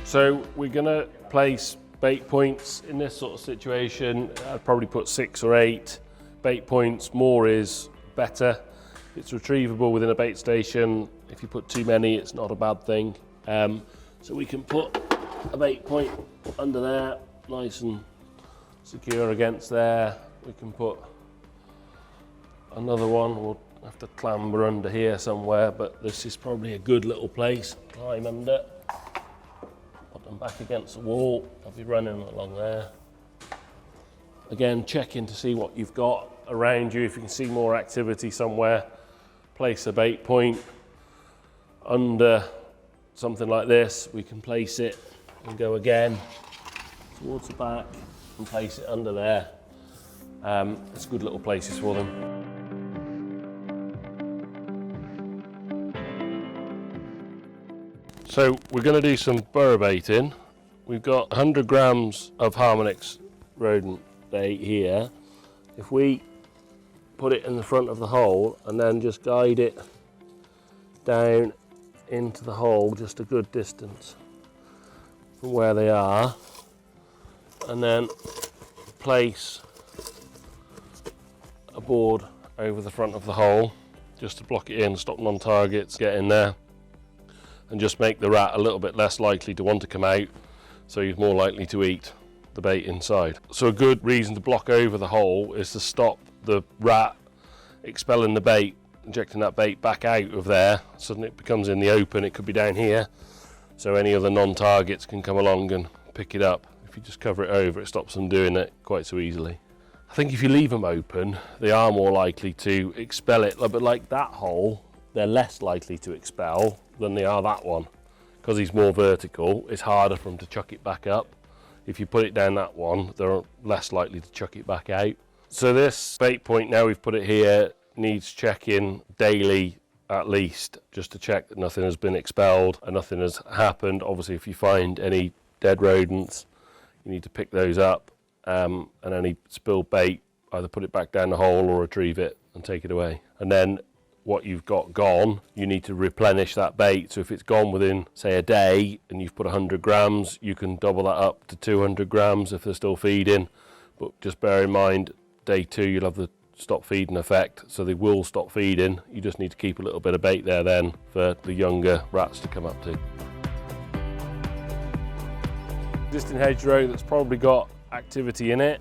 So we're gonna place bait points in this sort of situation. I'd probably put 6 or 8 bait points. More is better. It's retrievable within a bait station. If you put too many, it's not a bad thing. So we can put a bait point under there, nice and secure against there. We can put another one. We'll have to clamber under here somewhere, but this is probably a good little place. Climb under. Put them back against the wall. I'll be running along there. Again, checking to see what you've got around you. If you can see more activity somewhere, place a bait point under something like this. We can place it and go again towards the back and place it under there. It's good little places for them. So we're going to do some burrow baiting. We've got 100 grams of Harmonix rodent bait here. If we put it in the front of the hole and then just guide it down into the hole just a good distance from where they are, and then place a board over the front of the hole just to block it in, stop non-targets get in there, and just make the rat a little bit less likely to want to come out, so he's more likely to eat the bait inside. So a good reason to block over the hole is to stop the rat expelling the bait, injecting that bait back out of there. Suddenly it becomes in the open. It could be down here, so any other non-targets can come along and pick it up. If you just cover it over, it stops them doing it quite so easily. I think if you leave them open, they are more likely to expel it, but like that hole, they're less likely to expel than they are that one. Because he's more vertical, it's harder for them to chuck it back up. If you put it down that one, they're less likely to chuck it back out. So this bait point, now we've put it here, needs checking daily at least, just to check that nothing has been expelled and nothing has happened. Obviously, if you find any dead rodents, you need to pick those up, and any spilled bait, either put it back down the hole or retrieve it and take it away. And then what you've got gone, you need to replenish that bait. So if it's gone within, say, a day and you've put 100 grams, you can double that up to 200 grams if they're still feeding. But just bear in mind, day 2 you'll have the stop feeding effect, so they will stop feeding. You just need to keep a little bit of bait there then for the younger rats to come up to. Existing hedgerow that's probably got activity in it.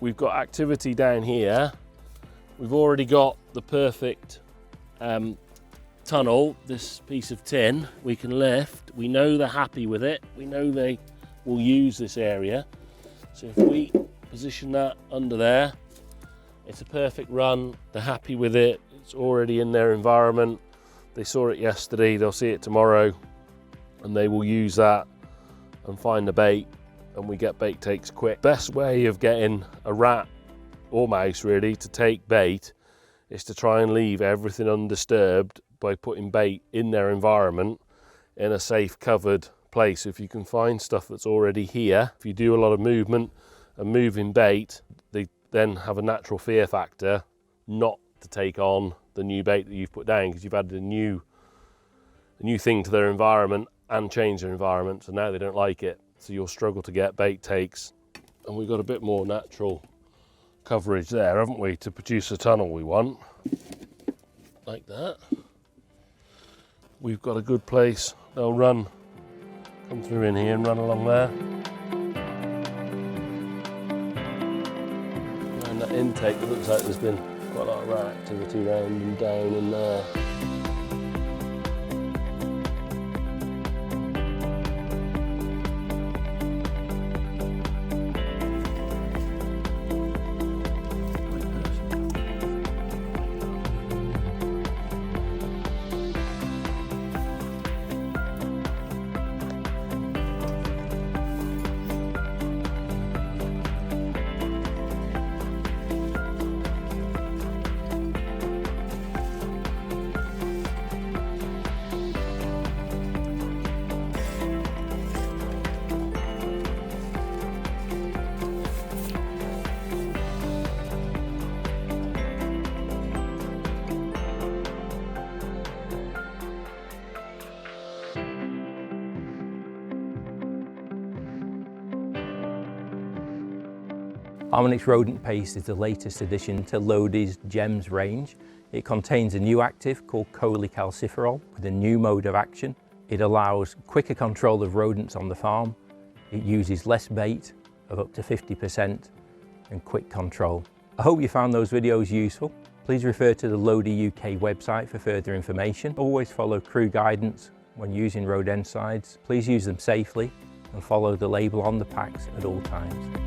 We've got activity down here. We've already got the perfect tunnel, this piece of tin we can lift. We know they're happy with it. We know they will use this area. So if we position that under there, it's a perfect run. They're happy with it. It's already in their environment. They saw it yesterday, they'll see it tomorrow, and they will use that and find the bait, and we get bait takes quick. Best way of getting a rat or mouse really to take bait is to try and leave everything undisturbed by putting bait in their environment in a safe covered place. If you can find stuff that's already here, if you do a lot of movement and moving bait, they then have a natural fear factor not to take on the new bait that you've put down, because you've added a new thing to their environment and changed their environment, so now they don't like it. So you'll struggle to get bait takes. And we've got a bit more natural coverage there, haven't we, to produce the tunnel we want, like that. We've got a good place. They'll come through in here and run along there. And that intake, it looks like there's been quite a lot of rat activity round and down in there. Harmonix Rodent Paste is the latest addition to Lodi's Gems range. It contains a new active called cholecalciferol with a new mode of action. It allows quicker control of rodents on the farm. It uses less bait of up to 50% and quick control. I hope you found those videos useful. Please refer to the Lodi UK website for further information. Always follow crew guidance when using rodenticides. Please use them safely and follow the label on the packs at all times.